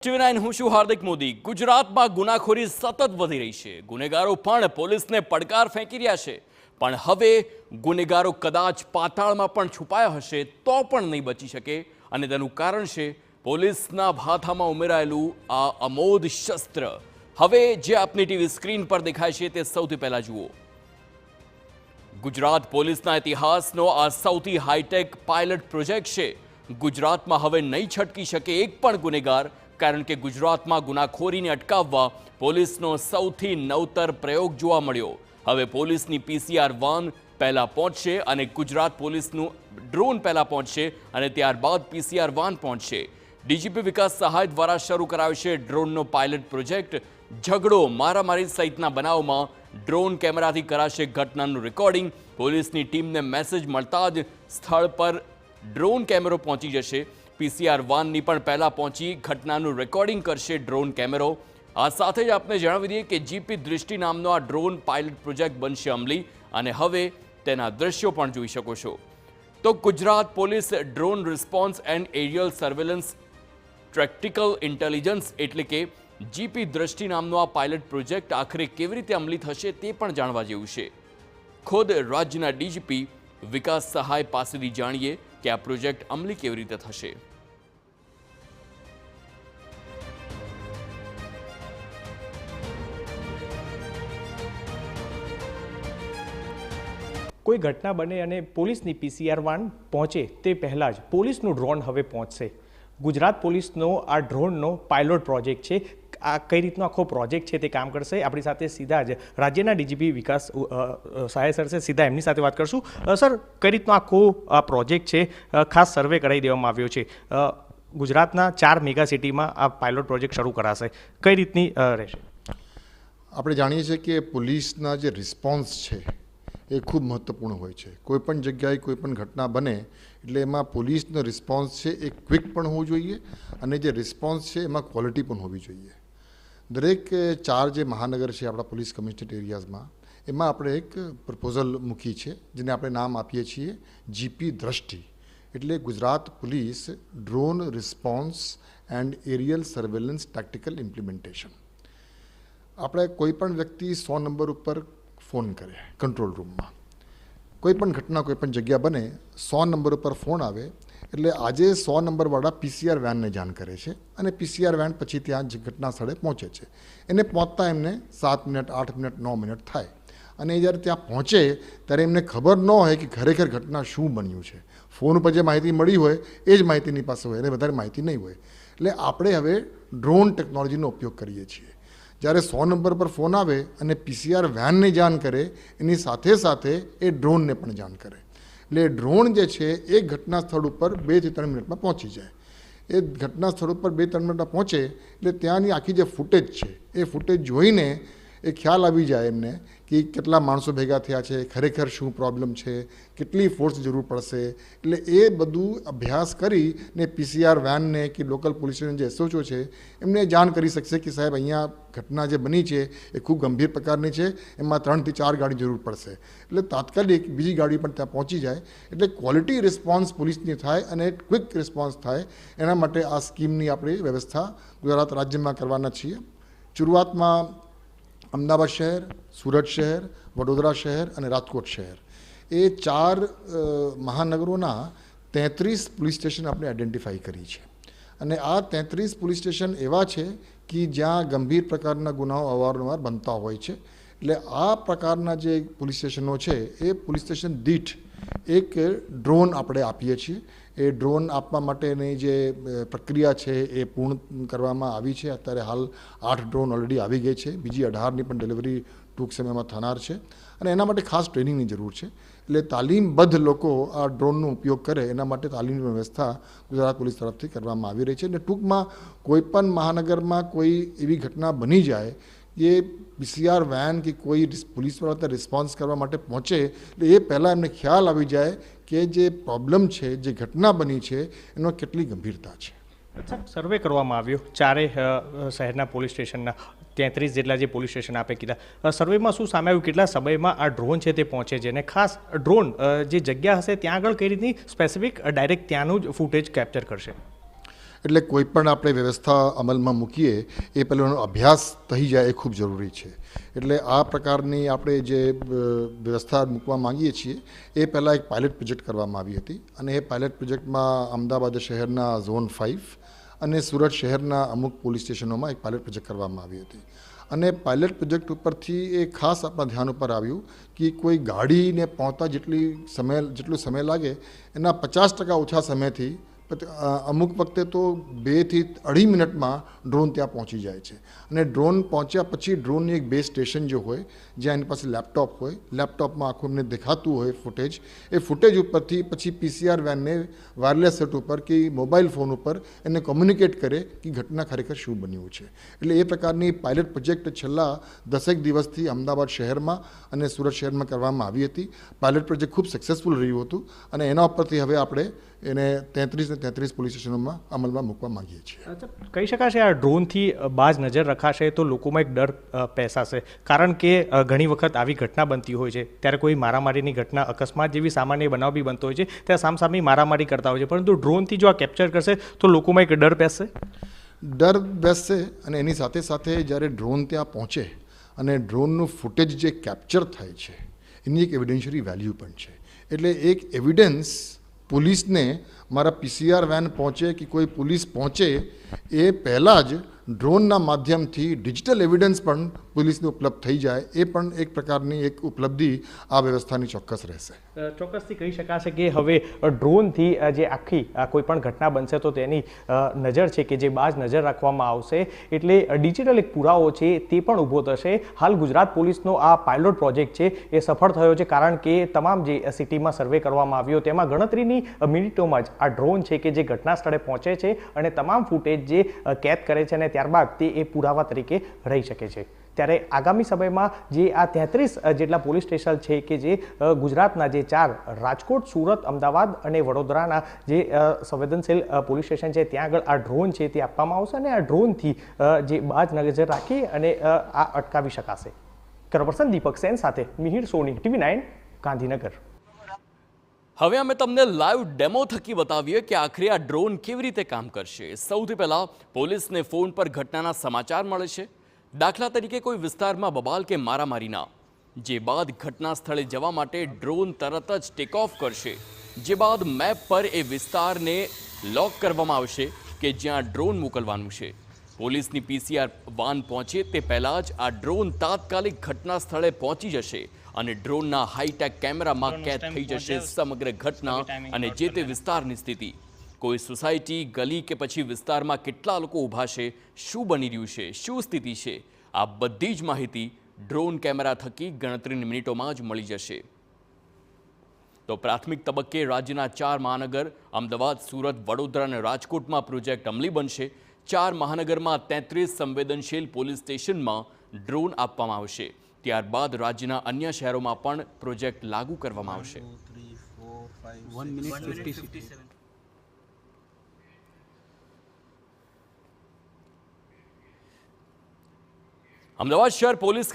ટીવી9 હું છું હાર્દિક મોદી। ગુજરાતમાં ગુનાખોરી સતત વધી રહી છે। ગુનેગારો પણ પોલીસને પડકાર ફેંકી રહ્યા છે, પણ હવે ગુનેગારો કદાચ પાતાળમાં પણ છુપાયા હશે તો પણ નહીં બચી શકે, અને તેનું કારણ છે પોલીસના ભાથામાં ઉમેરાયેલું આ અમોઘ શસ્ત્ર। હવે જે આપની ટીવી સ્ક્રીન પર દેખાય છે તે સૌથી પહેલા જુઓ। ગુજરાત પોલીસના ઇતિહાસનો આ સૌથી હાઈટેક પાયલટ પ્રોજેક્ટ છે। ગુજરાતમાં હવે નહીં છટકી શકે એક પણ ગુનેગાર, કારણ કે ગુજરાતમાં ગુનાખોરીને અટકાવવા પોલીસનો સૌથી નવતર પ્રયોગ જોવા મળ્યો। હવે પોલીસની પીસીઆર વાન પહેલા પહોંચશે અને ગુજરાત પોલીસનું ડ્રોન પહેલા પહોંચશે અને ત્યારબાદ પીસીઆર વાન પહોંચશે। ડીજીપી વિકાસ સહાય દ્વારા શરૂ કરાયો છે ડ્રોનનો પાયલટ પ્રોજેક્ટ। ઝઘડો, મારામારી સહિતના બનાવમાં ડ્રોન કેમેરાથી કરાશે ઘટનાનું રેકોર્ડિંગ। પોલીસની ટીમને મેસેજ મળતા જ સ્થળ પર ડ્રોન કેમેરો પહોંચી જશે। પીસીઆર વાનની પણ પહેલા પહોંચી ઘટનાનું રેકોર્ડિંગ કરશે ડ્રોન કેમેરો। આ સાથે જ આપને જણાવી દઈએ કે જીપી દૃષ્ટિ નામનો આ ડ્રોન પાયલટ પ્રોજેક્ટ બનશે અમલી, અને હવે તેના દ્રશ્યો પણ જોઈ શકો છો। તો Gujarat police drone response and aerial surveillance tactical intelligence એટલે કે જીપી દૃષ્ટિ નામનો આ પાયલટ પ્રોજેક્ટ આખરે કેવી રીતે અમલી થશે તે પણ જાણવા જેવું છે। ખુદ રાજ્યના ડીજીપી વિકાસ સહાય પાસેથી જાણીએ કે આ પ્રોજેક્ટ અમલી કેવી રીતે થશે। કોઈ ઘટના બને અને પોલીસની પીસીઆર વાન પહોંચે તે પહેલાં જ પોલીસનું ડ્રોન હવે પહોંચશે। ગુજરાત પોલીસનો આ ડ્રોનનો પાયલોટ પ્રોજેક્ટ છે। આ કઈ રીતનો આખો પ્રોજેક્ટ છે તે કામ કરશે, આપણી સાથે સીધા જ રાજ્યના ડીજીપી વિકાસ સહાય સર છે, સીધા એમની સાથે વાત કરશું। સર, કઈ રીતનો આખો આ પ્રોજેક્ટ છે? ખાસ સર્વે કરાવી દેવામાં આવ્યો છે। ગુજરાતના 4 મેગા સિટીમાં આ પાયલોટ પ્રોજેક્ટ શરૂ કરાશે, કઈ રીતની રહેશે? આપણે જાણીએ છીએ કે પોલીસના જે રિસ્પોન્સ છે એ ખૂબ મહત્ત્વપૂર્ણ હોય છે। કોઈપણ જગ્યાએ કોઈપણ ઘટના બને એટલે એમાં પોલીસનો રિસ્પોન્સ છે એ ક્વિક પણ હોવું જોઈએ, અને જે રિસ્પોન્સ છે એમાં ક્વોલિટી પણ હોવી જોઈએ। દરેક 4 જે મહાનગર છે આપણા પોલીસ કમિશનરેટ એરિયાઝમાં, એમાં આપણે એક પ્રપોઝલ મૂકી છે જેને આપણે નામ આપીએ છીએ જીપી દૃષ્ટિ, એટલે Gujarat police drone response and aerial surveillance tactical implementation. આપણે કોઈપણ વ્યક્તિ 100 નંબર ઉપર ફોન કરે કંટ્રોલ રૂમમાં, કોઈપણ ઘટના કોઈપણ જગ્યા બને 100 નંબર ઉપર ફોન આવે એટલે આજે 100 નંબરવાળા પીસીઆર વેનને જાણ કરે છે, અને પીસીઆર વેન પછી ત્યાં ઘટના સ્થળે પહોંચે છે। એને પહોંચતા એમને 7 મિનિટ, 8 મિનિટ, 9 મિનિટ થાય, અને જ્યારે ત્યાં પહોંચે ત્યારે એમને ખબર ન હોય કે ખરેખર ઘટના શું બન્યું છે। ફોન ઉપર જે માહિતી મળી હોય એ જ માહિતી એની પાસે હોય, એને વધારે માહિતી નહીં હોય। એટલે આપણે હવે ડ્રોન ટેકનોલોજીનો ઉપયોગ કરીએ છીએ। જ્યારે 100 નંબર પર ફોન આવે અને પીસીઆર વેનને જાણ કરે, એની સાથે સાથે એ ડ્રોનને પણ જાણ કરે, એટલે ડ્રોન જે છે એ ઘટના સ્થળ ઉપર 2 થી 3 મિનિટમાં પહોંચી જાય। એ ઘટના સ્થળ ઉપર 2-3 મિનિટમાં પહોંચે એટલે ત્યાંની આખી જે ફૂટેજ છે એ ફૂટેજ જોઈને એ ખ્યાલ આવી જાય એમને કે કેટલા માણસો ભેગા થયા છે, ખરેખર શું પ્રોબ્લેમ છે, કેટલી ફોર્સ જરૂર પડશે। એટલે એ બધું અભ્યાસ કરીને પીસીઆર વેનને કે લોકલ પોલીસ સ્ટેશન જે એસઓચઓ છે એમને જાણ કરી શકશે કે સાહેબ અહીંયા ઘટના જે બની છે એ ખૂબ ગંભીર પ્રકારની છે, એમાં 3 થી 4 ગાડી જરૂર પડશે। એટલે તાત્કાલિક બીજી ગાડી પણ ત્યાં પહોંચી જાય, એટલે ક્વોલિટી રિસ્પોન્સ પોલીસની થાય અને ક્વિક રિસ્પોન્સ થાય। એના માટે આ સ્કીમની આપણે વ્યવસ્થા ગુજરાત રાજ્યમાં કરવાના છીએ। શરૂઆતમાં અમદાવાદ શહેર, સુરત શહેર, વડોદરા શહેર અને રાજકોટ શહેર, એ 4 મહાનગરોના 33 પોલીસ સ્ટેશન આપણે આઈડેન્ટિફાઈ કરી છે, અને આ 33 પોલીસ સ્ટેશન એવા છે કે જ્યાં ગંભીર પ્રકારના ગુનાઓ અવારનવાર બનતા હોય છે। એટલે આ પ્રકારના જે પોલીસ સ્ટેશનો છે એ પોલીસ સ્ટેશન દીઠ એક ડ્રોન આપણે આપીએ છીએ। એ ડ્રોન આપવા માટેની જે પ્રક્રિયા છે એ પૂર્ણ કરવામાં આવી છે। અત્યારે હાલ 8 ડ્રોન ઓલરેડી આવી ગઈ છે, બીજી 18ની પણ ડિલિવરી ટૂંક સમયમાં થનાર છે, અને એના માટે ખાસ ટ્રેનિંગની જરૂર છે। એટલે તાલીમબદ્ધ લોકો આ ડ્રોનનો ઉપયોગ કરે એના માટે તાલીમની વ્યવસ્થા ગુજરાત પોલીસ તરફથી કરવામાં આવી રહી છે। અને ટૂંકમાં કોઈપણ મહાનગરમાં કોઈ એવી ઘટના બની જાય એ પીસીઆર વેન કે કોઈ પોલીસવાળા રિસ્પોન્સ કરવા માટે પહોંચે એટલે એ પહેલાં એમને ખ્યાલ આવી જાય કે જે પ્રોબ્લેમ છે, જે ઘટના બની છે એનો કેટલી ગંભીરતા છે। સર્વે કરવામાં આવ્યો 4 શહેરના પોલીસ સ્ટેશનના 33 જેટલા જે પોલીસ સ્ટેશન આપે કીધા। સર્વેમાં શું સામે આવ્યું, કેટલા સમયમાં આ ડ્રોન છે તે પહોંચે છે, અને ખાસ ડ્રોન જે જગ્યા હશે ત્યાં આગળ કઈ રીતની સ્પેસિફિક ડાયરેક્ટ ત્યાંનું જ ફૂટેજ કેપ્ચર કરશે? એટલે કોઈ પણ આપણે વ્યવસ્થા અમલમાં મૂકીએ એ પહેલાં એનો અભ્યાસ થઈ જાય એ ખૂબ જરૂરી છે. એટલે આ પ્રકારની આપણે જે વ્યવસ્થા મૂકવા માંગીએ છીએ એ પહેલાં એક પાયલટ પ્રોજેક્ટ કરવામાં આવી હતી અને એ પાયલટ પ્રોજેક્ટમાં અમદાવાદ શહેરના ઝોન 5 અને સુરત શહેરના અમુક પોલીસ સ્ટેશનોમાં એક પાયલટ પ્રોજેક્ટ કરવામાં આવી હતી. અને પાયલટ પ્રોજેક્ટ ઉપરથી એ ખાસ આપણા ધ્યાન ઉપર આવ્યું કે કોઈ ગાડીને પહોંચતા જેટલો સમય લાગે એના 50% ઓછા સમયથી અમુક વખતે તો 2 થી 2.5 મિનિટમાં ડ્રોન ત્યાં પહોંચી જાય છે. અને ડ્રોન પહોંચ્યા પછી ડ્રોનની એક બેઝ સ્ટેશન જે હોય જ્યાં એની પાસે લેપટોપ હોય, લેપટોપમાં આખું એમને દેખાતું હોય ફૂટેજ, એ ફૂટેજ ઉપરથી પછી PCR વેનને વાયરલેસ સેટ ઉપર કે મોબાઈલ ફોન ઉપર એને કોમ્યુનિકેટ કરે કે ઘટના ખરેખર શું બન્યું છે. એટલે એ પ્રકારની પાયલટ પ્રોજેક્ટ છેલ્લા 10 દિવસથી અમદાવાદ શહેરમાં અને સુરત શહેરમાં કરવામાં આવી હતી. પાયલટ પ્રોજેક્ટ ખૂબ સક્સેસફુલ રહ્યું હતું અને એના ઉપરથી હવે આપણે એને 33 પોલીસ સ્ટેશનોમાં અમલમાં મૂકવા માંગીએ છીએ. કહી શકાશે આ ડ્રોનથી બાજ નજર રખાશે તો લોકોમાં એક ડર પેસાશે, કારણ કે ઘણી વખત આવી ઘટના બનતી હોય છે ત્યારે કોઈ મારામારીની ઘટના, અકસ્માત જેવી સામાન્ય બનાવ બી બનતો હોય છે ત્યારે સામસામી મારામારી કરતા હોય છે, પરંતુ ડ્રોનથી જો આ કેપ્ચર કરશે તો લોકોમાં એક ડર બેસશે. અને એની સાથે સાથે જ્યારે ડ્રોન ત્યાં પહોંચે અને ડ્રોનનું ફૂટેજ જે કેપ્ચર થાય છે એની એક એવિડન્શિયરી વેલ્યુ પણ છે. એટલે એક એવિડન્સ પોલીસને મારા PCR વેન પહોંચે કે કોઈ પોલીસ પહોંચે એ પહેલાં જ ડ્રોનના માધ્યમથી ડિજિટલ એવિડન્સ પણ પોલીસને ઉપલબ્ધ થઈ જાય એ પણ એક પ્રકારની એક ઉપલબ્ધિ આ વ્યવસ્થાની ચોક્કસ રહેશે. ચોક્કસથી કહી શકાશે કે હવે ડ્રોનથી જે આખી કોઈ પણ ઘટના બનશે તો તેની નજર છે કે જે બાજ નજર રાખવામાં આવશે, એટલે ડિજિટલ એક પુરાવો છે તે પણ ઊભો થશે. હાલ ગુજરાત પોલીસનો આ પાયલોટ પ્રોજેક્ટ છે એ સફળ થયો છે, કારણ કે તમામ જે સિટીમાં સર્વે કરવામાં આવ્યો તેમાં ગણતરીની મિનિટોમાં જ આ ડ્રોન છે કે જે ઘટના સ્થળે પહોંચે છે અને તમામ ફૂટેજ જે કેદ કરે છે અને ત્યારબાદ તે એ પુરાવા તરીકે રહી શકે છે. ત્યારે આગામી સમયમાં જે આ 33 જેટલા પોલીસ સ્ટેશન છે કે જે ગુજરાતના જે 4 રાજકોટ, સુરત, અમદાવાદ અને વડોદરાના જે સંવેદનશીલ પોલીસ સ્ટેશન છે ત્યાં આગળ આ ડ્રોન છે તે આપવામાં આવશે અને આ ડ્રોનથી જે બાજ નજર રાખી અને આ અટકાવી શકાશે. કેમેરાપર્સન દીપક સેન સાથે મિહિર સોની, TV9 ગાંધીનગર. હવે અમે તમને લાઈવ ડેમો થકી બતાવીએ કે આખરે આ ડ્રોન કેવી રીતે કામ કરશે. સૌથી પહેલા પોલીસને ફોન પર ઘટનાના સમાચાર મળે છે. દાખલા તરીકે કોઈ વિસ્તારમાં બબાલ કે મારામારીના, જે બાદ ઘટના સ્થળે જવા માટે ડ્રોન તરત જ ટેક ઓફ કરશે, જે બાદ મેપ પર એ વિસ્તારને લોક કરવામાં આવશે કે જ્યાં ડ્રોન મોકલવાનું છે. પોલીસની PCR વાન પહોંચે તે પહેલાં જ આ ડ્રોન તાત્કાલિક ઘટના સ્થળે પહોંચી જશે અને ડ્રોનના હાઈટેક કેમેરામાં કેદ થઈ જશે સમગ્ર ઘટના અને જે તે વિસ્તારની સ્થિતિ. કોઈ સોસાયટી, ગલી કે પછી વિસ્તારમાં કેટલા લોકો ઊભા છે, શું બની રહ્યું છે, શું સ્થિતિ છે, આ બધી જ માહિતી ડ્રોન કેમેરા થકી ગણતરીની મિનિટોમાં જ મળી જશે. તો પ્રાથમિક તબક્કે રાજ્યના 4 મહાનગર અમદાવાદ, સુરત, વડોદરા અને રાજકોટમાં પ્રોજેક્ટ અમલી બનશે. 4 મહાનગરમાં 33 સંવેદનશીલ પોલીસ સ્ટેશનમાં ડ્રોન આપવામાં આવશે. ત્યારબાદ રાજ્યના અન્ય શહેરોમાં પણ પ્રોજેક્ટ લાગુ કરવામાં આવશે. અમદાવાદ શહેર પોલીસ